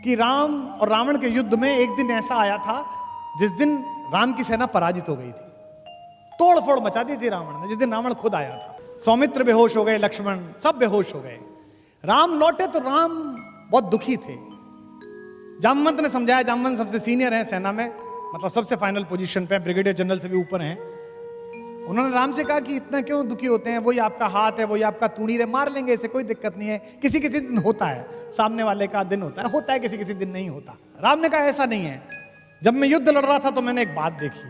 कि राम और रावण के युद्ध में एक दिन ऐसा आया था जिस दिन राम की सेना पराजित हो गई थी, तोड़ फोड़ मचा दी थी रावण ने। जिस दिन रावण खुद आया था, सौमित्र बेहोश हो गए, लक्ष्मण सब बेहोश हो गए। राम लौटे तो राम बहुत दुखी थे। जामवंत ने समझाया, जामवंत सबसे सीनियर है सेना में, मतलब सबसे फाइनल पोजीशन पे, ब्रिगेडियर जनरल से भी ऊपर हैं। उन्होंने राम से कहा कि इतना क्यों दुखी होते हैं, वही आपका हाथ है, वही आपका तूणीर है, मार लेंगे, इसे कोई दिक्कत नहीं है। किसी किसी दिन होता है, सामने वाले का दिन होता है, किसी किसी दिन नहीं होता। राम ने कहा ऐसा नहीं है। जब मैं युद्ध लड़ रहा था तो मैंने एक बात देखी,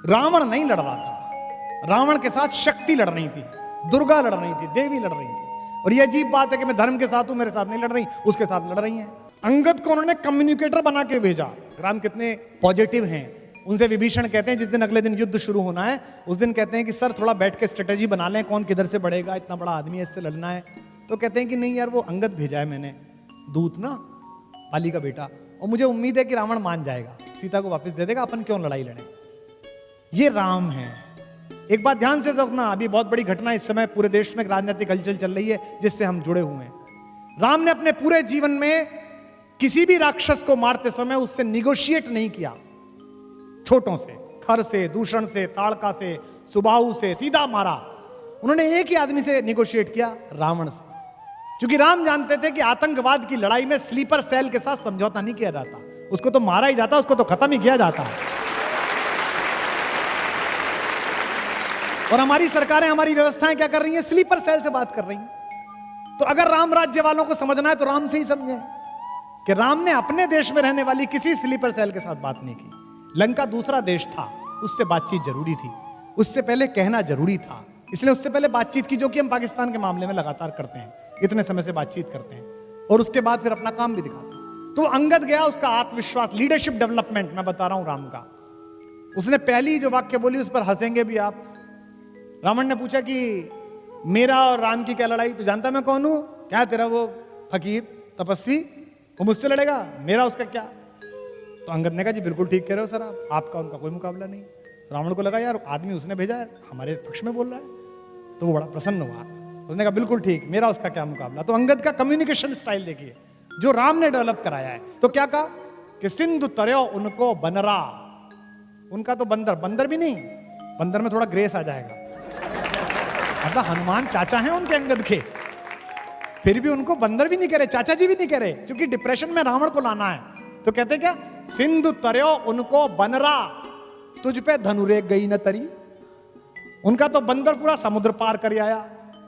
रावण नहीं लड़ रहा था, रावण के साथ शक्ति लड़ रही थी, दुर्गा लड़ रही थी, देवी लड़ रही थी। और ये अजीब बात है कि मैं धर्म के साथ हूं, मेरे साथ नहीं लड़ रही, उसके साथ लड़ रही हैं। अंगद को उन्होंने कम्युनिकेटर बना के भेजा। राम कितने पॉजिटिव हैं। उनसे विभीषण कहते हैं, जिस दिन अगले दिन युद्ध शुरू होना है उस दिन कहते हैं कि सर थोड़ा बैठ के स्ट्रेटेजी बना लें, कौन किधर से बढ़ेगा, इतना बड़ा आदमी है, इससे लड़ना है। तो कहते हैं कि नहीं यार, वो अंगद भेजा है मैंने, दूत ना, बाली का बेटा, और मुझे उम्मीद है कि रावण मान जाएगा, सीता को वापस दे देगा, अपन क्यों लड़ाई लड़े। ये राम है। एक बात ध्यान से रखना, अभी बहुत बड़ी घटना इस समय पूरे देश में राजनीतिक हलचल चल रही है जिससे हम जुड़े हुए हैं। राम ने अपने पूरे जीवन में किसी भी राक्षस को मारते समय उससे निगोशिएट नहीं किया। छोटों से, खर से, दूषण से, ताड़का से, सुबाहु से सीधा मारा। उन्होंने एक ही आदमी से निगोशिएट किया, रावण से। क्योंकि राम जानते थे कि आतंकवाद की लड़ाई में स्लीपर सेल के साथ समझौता नहीं किया जाता, उसको तो मारा ही जाता, उसको तो खत्म ही किया जाता। और हमारी सरकारें, हमारी व्यवस्थाएं क्या कर रही हैं, स्लीपर सेल से बात कर रही हैं। तो अगर राम राज्य वालों को समझना है तो राम से ही समझे कि राम ने अपने देश में रहने वाली किसी स्लीपर सेल के साथ बात नहीं की। लंका दूसरा देश था, उससे बातचीत जरूरी थी, उससे पहले कहना जरूरी था, इसलिए उससे पहले बातचीत की, जो कि हम पाकिस्तान के मामले में लगातार करते हैं, इतने समय से बातचीत करते हैं, और उसके बाद फिर अपना काम भी दिखाते हैं। तो अंगद गया, उसका आत्मविश्वास, लीडरशिप डेवलपमेंट मैं बता रहा हूं राम का। उसने पहली जो वाक्य बोली उस पर हंसेंगे भी आप। रावण ने पूछा कि मेरा और राम की क्या लड़ाई, तू जानता मैं कौन हूं, क्या तेरा वो फकीर तपस्वी, वो मुझसे लड़ेगा, मेरा उसका क्या। तो अंगद ने कहा जी बिल्कुल ठीक कह रहे हो सर, आपका उनका कोई मुकाबला नहीं। तो रावण को लगा यार आदमी उसने भेजा है, हमारे पक्ष में बोल रहा है, तो वो बड़ा प्रसन्न हुआ। उसने कहा बिल्कुल ठीक, मेरा उसका क्या मुकाबला। तो अंगद का कम्युनिकेशन स्टाइल देखिए जो राम ने डेवलप कराया है। तो क्या कहा कि सिंधु तरयो उनको बनरा, उनका तो बंदर, बंदर भी नहीं, बंदर में थोड़ा ग्रेस आ जाएगा, मतलब हनुमान चाचा हैं उनके अंगद के, फिर भी उनको बंदर भी नहीं कह रहे, चाचा जी भी नहीं कह रहे, क्योंकि डिप्रेशन में रावण को लाना है। तो कहते क्या, सिंधु तरयो उनको बनरा, तुझ पे धनुरे गई न तरी। उनका तो बंदर पूरा समुद्र पार कर आया,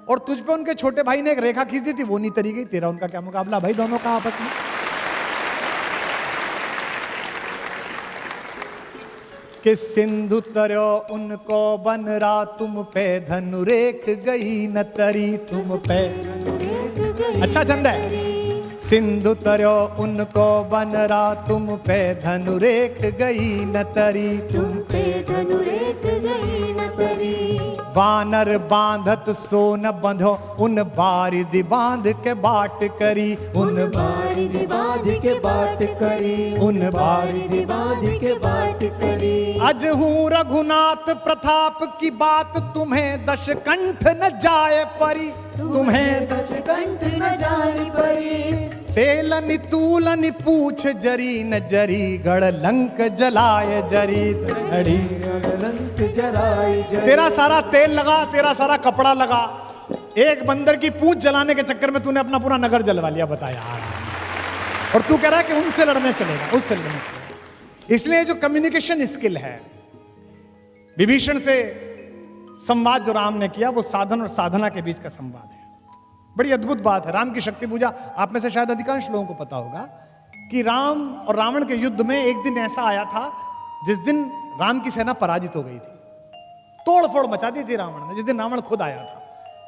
और तुझ पे उनके छोटे भाई ने एक रेखा खींच दी थी, वो नहीं तरी गई। तेरा उनका क्या मुकाबला भाई, दोनों का आपस में। कि सिंधु तरयो उनको बनरा, तुम पे धनुरेख गई न तरी, तुम पे। अच्छा छंद है। सिंधु तरयो उनको बनरा, तुम पे धनुरेख गई न तरी, तुम पे धनुरेख गई न तरी। वानर बांधत सो न बंधो, उन बारिधि बांध के बाट करी, उन बारिधि बांध के बाट करी, उन बारिधि बांध के बाट करी। अज हूँ रघुनाथ प्रताप की बात, तुम्हें दशकंठ न जाए परी, तुम्हें दशकंठ न जाए परी। तेलनि तूलनि पूछ जरी न जरी, गढ़ लंक जलाए जरी धड़ी, लंक जलाए जरी। तेरा सारा तेल लगा, तेरा सारा कपड़ा लगा, एक बंदर की पूंछ जलाने के चक्कर में तूने अपना पूरा नगर जलवा लिया, बताया। और तू कह रहा है कि उनसे लड़ने चलेगा, उससे लड़ने चलेगा। इसलिए जो कम्युनिकेशन स्किल है, विभीषण से संवाद जो राम ने किया, वो साधन और साधना के बीच का संवाद है। बड़ी अद्भुत बात है। राम की शक्ति पूजा, आप में से शायद अधिकांश लोगों को पता होगा कि राम और रावण के युद्ध में एक दिन ऐसा आया था जिस दिन राम की सेना पराजित हो गई थी, तोड़ फोड़ मचा दी थी रावण ने, जिस दिन रावण खुद आया था।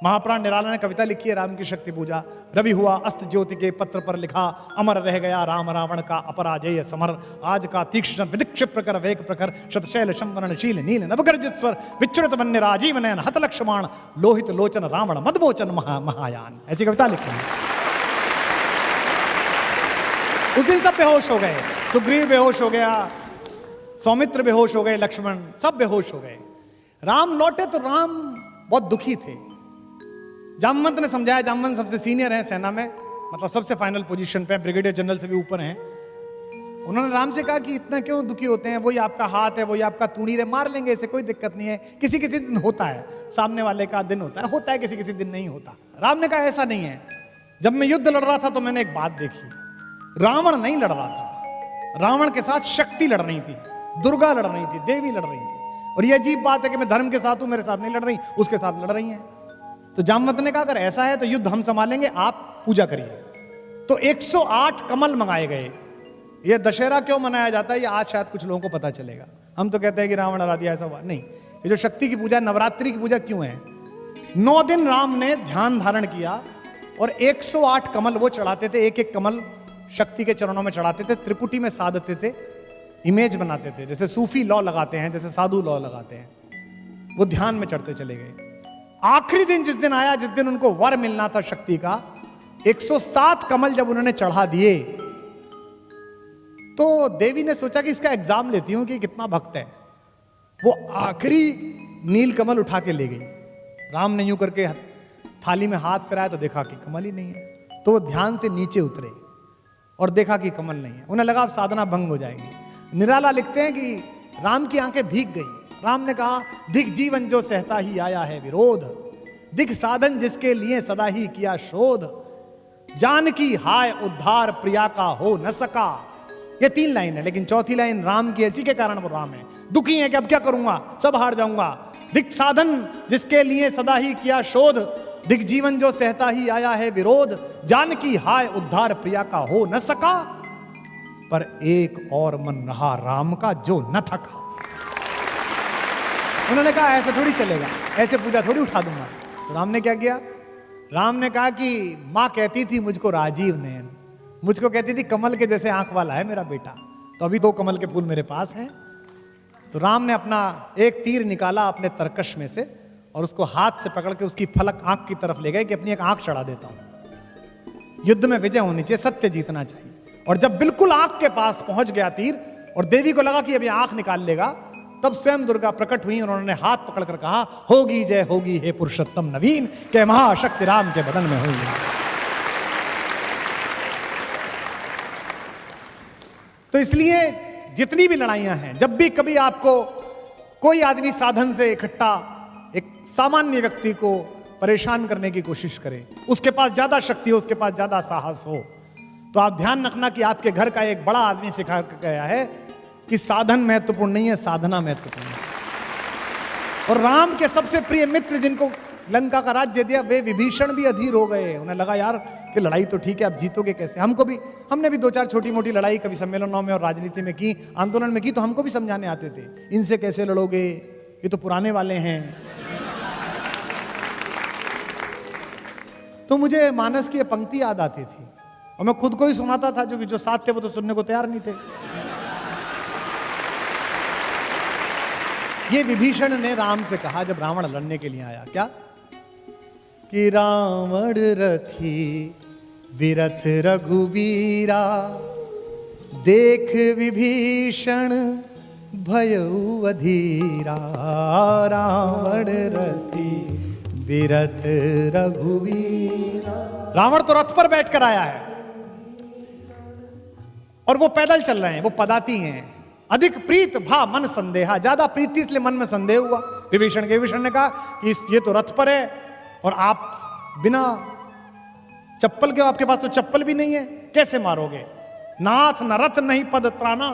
महाप्राण निराला ने कविता लिखी है राम की शक्ति पूजा। रवि हुआ अस्त ज्योति के पत्र पर लिखा, अमर रह गया राम रावण का अपराजय समर। आज का तीक्ष्ण विदिक्ष प्रकर वेग प्रखर, शतशैल शंवरणशील नील नवगर्जित स्वर, विच्युत वन्य राजीव नयन हत लक्ष्मण, लोहित लोचन रावण मदमोचन महायान। ऐसी कविता लिखी है। उस दिन सब बेहोश हो गए, सुग्रीव बेहोश हो गया, सौमित्र बेहोश हो गए, लक्ष्मण सब बेहोश हो गए। राम लौटे तो राम बहुत दुखी थे। जामवंत ने समझाया, जामवंत सबसे सीनियर है सेना में, मतलब सबसे फाइनल पोजीशन पे, ब्रिगेडियर जनरल से भी ऊपर हैं। उन्होंने राम से कहा कि इतना क्यों दुखी होते हैं, वही आपका हाथ है, वही आपका तूणीर है, मार लेंगे, इसे कोई दिक्कत नहीं है, किसी किसी दिन होता है, सामने वाले का दिन होता है, किसी किसी दिन नहीं होता। राम ने कहा ऐसा नहीं है, जब मैं युद्ध लड़ रहा था तो मैंने एक बात देखी, रावण नहीं लड़ रहा था, रावण के साथ शक्ति लड़ रही थी, दुर्गा लड़ रही थी, देवी लड़ रही थी। और ये अजीब बात है कि मैं धर्म के साथ हूं, मेरे साथ नहीं लड़ रही, उसके साथ लड़ रही हैं। तो जामवंत ने कहा अगर ऐसा है तो युद्ध हम संभालेंगे, आप पूजा करिए। तो 108 कमल मंगाए गए। ये दशहरा क्यों मनाया जाता है, ये आज शायद कुछ लोगों को पता चलेगा। हम तो कहते हैं कि रावण हरा दिया, ऐसा हुआ नहीं। ये जो शक्ति की पूजा, नवरात्रि की पूजा क्यों है, 9 दिन राम ने ध्यान धारण किया और 108 कमल वो चढ़ाते थे, एक एक कमल शक्ति के चरणों में चढ़ाते थे, त्रिपुटी में साधते थे, इमेज बनाते थे, जैसे सूफी लॉ लगाते हैं, जैसे साधु लॉ लगाते हैं, वो ध्यान में चढ़ते चले गए। आखिरी दिन जिस दिन आया, जिस दिन उनको वर मिलना था शक्ति का, 107 कमल जब उन्होंने चढ़ा दिए तो देवी ने सोचा कि इसका एग्जाम लेती हूं कि कितना भक्त है। वो आखिरी नील कमल उठा के ले गई। राम ने यूं करके थाली में हाथ फिराया तो देखा कि कमल ही नहीं है। तो वो ध्यान से नीचे उतरे और देखा कि कमल नहीं है। उन्हें लगा अब साधना भंग हो जाएगी। निराला लिखते हैं कि राम की आंखें भीग गई। राम ने कहा दिख जीवन जो सहता ही आया है विरोध, दिख साधन जिसके लिए सदा ही किया शोध, जानकी हाय उद्धार प्रिया का हो न सका। ये 3 लाइन है, लेकिन चौथी लाइन राम की, इसी के कारण वो राम है। दुखी है कि अब क्या करूंगा, सब हार जाऊंगा। दिख साधन जिसके लिए सदा ही किया शोध, दिख जीवन जो सहता ही आया है विरोध, जानकी हाय उद्धार प्रिया का हो न सका, पर एक और मन रहा राम का जो न थका। उन्होंने कहा ऐसे थोड़ी चलेगा, ऐसे पूजा थोड़ी उठा दूंगा। तो राम ने क्या किया, राम ने कहा कि मां कहती थी मुझको राजीव नयन, मुझको कहती थी कमल के जैसे आंख वाला है मेरा बेटा, तो अभी 2 कमल के फूल मेरे पास हैं। तो राम ने अपना एक तीर निकाला अपने तरकश में से और उसको हाथ से पकड़ के उसकी फलक आंख की तरफ ले गए कि अपनी एक आंख चढ़ा देता हूं। युद्ध में विजय होनी चाहिए, सत्य जीतना चाहिए। और जब बिल्कुल आंख के पास पहुंच गया तीर और देवी को लगा कि अभी आंख निकाल लेगा, तब स्वयं दुर्गा प्रकट हुई और उन्होंने हाथ पकड़कर कहा होगी जय होगी हे पुरुषोत्तम नवीन, के महाशक्ति राम के बदन में हुई। तो इसलिए जितनी भी लड़ाइयां हैं, जब भी कभी आपको कोई आदमी साधन से इकट्ठा एक सामान्य व्यक्ति को परेशान करने की कोशिश करे, उसके पास ज्यादा शक्ति हो, उसके पास ज्यादा साहस हो, तो आप ध्यान रखना कि आपके घर का एक बड़ा आदमी सिखा गया है कि साधन महत्वपूर्ण नहीं है, साधना महत्वपूर्ण है। और राम के सबसे प्रिय मित्र जिनको लंका का राज्य दिया, वे विभीषण भी अधीर हो गए। उन्हें लगा यार कि लड़ाई तो ठीक है, अब जीतोगे कैसे। हमने भी 2-4 छोटी मोटी लड़ाई कभी सम्मेलनों में और राजनीति में की, आंदोलन में की, तो हमको भी समझाने आते थे इनसे कैसे लड़ोगे, ये तो पुराने वाले हैं। तो मुझे मानस की पंक्ति याद आती थी और मैं खुद को ही सुनाता था, जो साथ थे वो तो सुनने को तैयार नहीं थे। ये विभीषण ने राम से कहा जब रावण लड़ने के लिए आया, क्या कि रावण रथी विरथ रघुवीरा, देख विभीषण भयउ अधीरा, रावण रथी विरथ रघुवीरा। रावण तो रथ पर बैठकर आया है और वो पैदल चल रहे हैं, वो पदाती हैं। अधिक प्रीत भा मन संदेहा, ज्यादा प्रीति इसलिए मन में संदेह हुआ विभीषण के। विभीषण ने कहा कि ये तो रथ पर है और आप बिना चप्पल के, आपके पास तो चप्पल भी नहीं है, कैसे मारोगे। नाथ न रथ नहीं पद त्राना,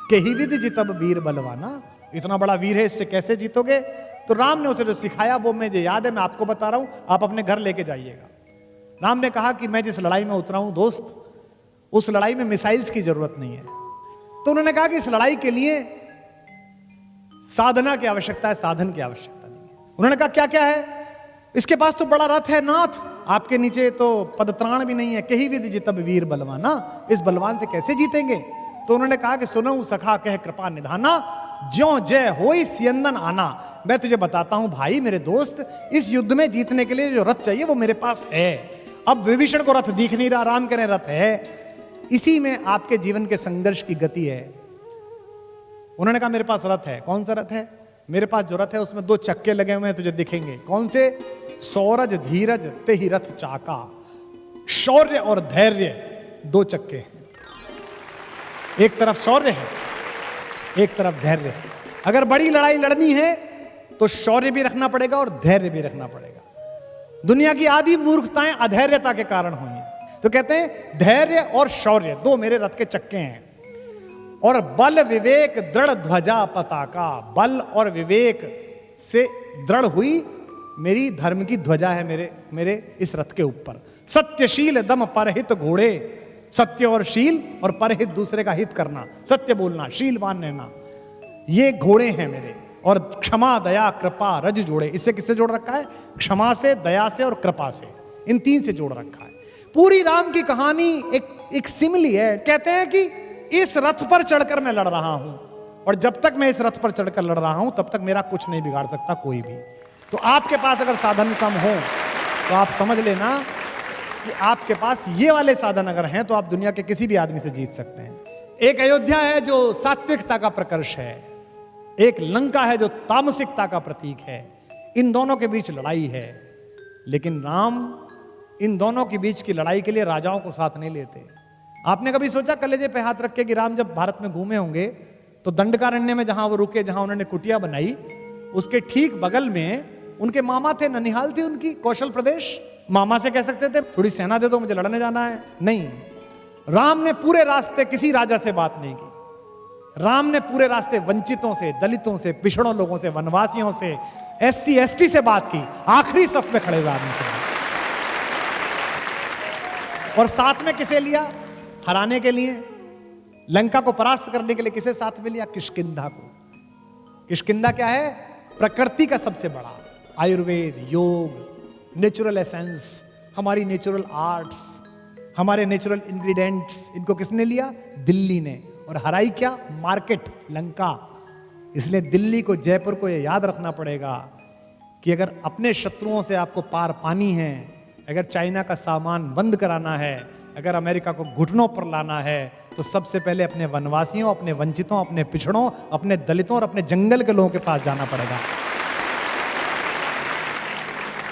के ही विधि जितब वीर बलवाना। इतना बड़ा वीर है, इससे कैसे जीतोगे। तो राम ने उसे जो सिखाया वो मुझे याद है, मैं आपको बता रहा हूं, आप अपने घर लेके जाइएगा। राम ने कहा कि मैं जिस लड़ाई में उतरा हूं दोस्त, उस लड़ाई में मिसाइल्स की जरूरत नहीं है। तो उन्होंने कहा कि इस लड़ाई के लिए साधना की आवश्यकता है, साधन की आवश्यकता नहीं है। उन्होंने कहा क्या क्या है, इसके पास तो बड़ा रथ है नाथ, आपके नीचे तो पदत्राण भी नहीं है, कही विधि जितब वीर बलवाना, इस बलवान से कैसे जीतेंगे। तो उन्होंने कहा कि सुनो सखा कह कृपा निधाना, ज्यों जय होई सियंदन आना। मैं तुझे बताता हूं भाई मेरे दोस्त, इस युद्ध में जीतने के लिए जो रथ चाहिए वो मेरे पास है। अब विभीषण को रथ दिख नहीं रहा, राम कह रहे रथ है। इसी में आपके जीवन के संघर्ष की गति है। उन्होंने कहा मेरे पास रथ है। कौन सा रथ है। मेरे पास जो रथ है उसमें 2 चक्के लगे हुए हैं, तुझे दिखेंगे। कौन से। सौरज धीरज ते ही रथ चाका। शौर्य और धैर्य दो चक्के हैं, एक तरफ शौर्य है, एक तरफ धैर्य है। अगर बड़ी लड़ाई लड़नी है तो शौर्य भी रखना पड़ेगा और धैर्य भी रखना पड़ेगा। दुनिया की आधी मूर्खताएं अधैर्यता के कारण हुई हैं। तो कहते हैं धैर्य और शौर्य दो मेरे रथ के चक्के हैं, और बल विवेक दृढ़ ध्वजा पताका, बल और विवेक से दृढ़ हुई मेरी धर्म की ध्वजा है मेरे इस रथ के ऊपर। सत्यशील दम परहित घोड़े, सत्य और शील और परहित दूसरे का हित करना, सत्य बोलना, शीलवान रहना, ये घोड़े हैं मेरे। और क्षमा दया कृपा रज जोड़े, इससे किससे जोड़ रखा है? क्षमा से, दया से और कृपा से, इन तीन से जोड़ रखा है। पूरी राम की कहानी एक सिमिली है। कहते हैं कि इस रथ पर चढ़कर मैं लड़ रहा हूं, और जब तक मैं इस रथ पर चढ़कर लड़ रहा हूं तब तक मेरा कुछ नहीं बिगाड़ सकता कोई भी। तो आपके पास अगर साधन कम हो तो आप समझ लेना कि आपके पास ये वाले साधन अगर हैं तो आप दुनिया के किसी भी आदमी से जीत सकते हैं। एक अयोध्या है जो सात्विकता का प्रकर्ष है, एक लंका है जो तामसिकता का प्रतीक है। इन दोनों के बीच लड़ाई है, लेकिन राम इन दोनों के बीच की लड़ाई के लिए राजाओं को साथ नहीं लेते। आपने कभी सोचा कलेजे पे हाथ रख के कि राम जब भारत में घूमे होंगे तो दंडकारण्य में जहां वो रुके, जहां उन्होंने कुटिया बनाई, उसके ठीक बगल में उनके मामा थे, ननिहाल थी उनकी, कौशल प्रदेश। मामा से कह सकते थे थोड़ी सेना दे दो, मुझे लड़ने जाना है। नहीं, राम ने पूरे रास्ते किसी राजा से बात नहीं की। राम ने पूरे रास्ते वंचितों से, दलितों से, पिछड़ों लोगों से, वनवासियों से, SC ST से बात की, आखिरी सफ में खड़े हुए आदमी से। और साथ में किसे लिया? हराने के लिए, लंका को परास्त करने के लिए किसे साथ में लिया? किष्किंधा को। किष्किंधा क्या है? प्रकृति का सबसे बड़ा आयुर्वेद, योग, नेचुरल एसेंस, हमारी नेचुरल आर्ट्स, हमारे नेचुरल इंग्रेडिएंट्स, इनको किसने लिया? दिल्ली ने। और हराई क्या? मार्केट, लंका। इसलिए दिल्ली को, जयपुर को यह याद रखना पड़ेगा कि अगर अपने शत्रुओं से आपको पार पानी है, अगर चाइना का सामान बंद कराना है, अगर अमेरिका को घुटनों पर लाना है, तो सबसे पहले अपने वनवासियों, अपने वंचितों, अपने पिछड़ों, अपने दलितों और अपने जंगल के लोगों के पास जाना पड़ेगा।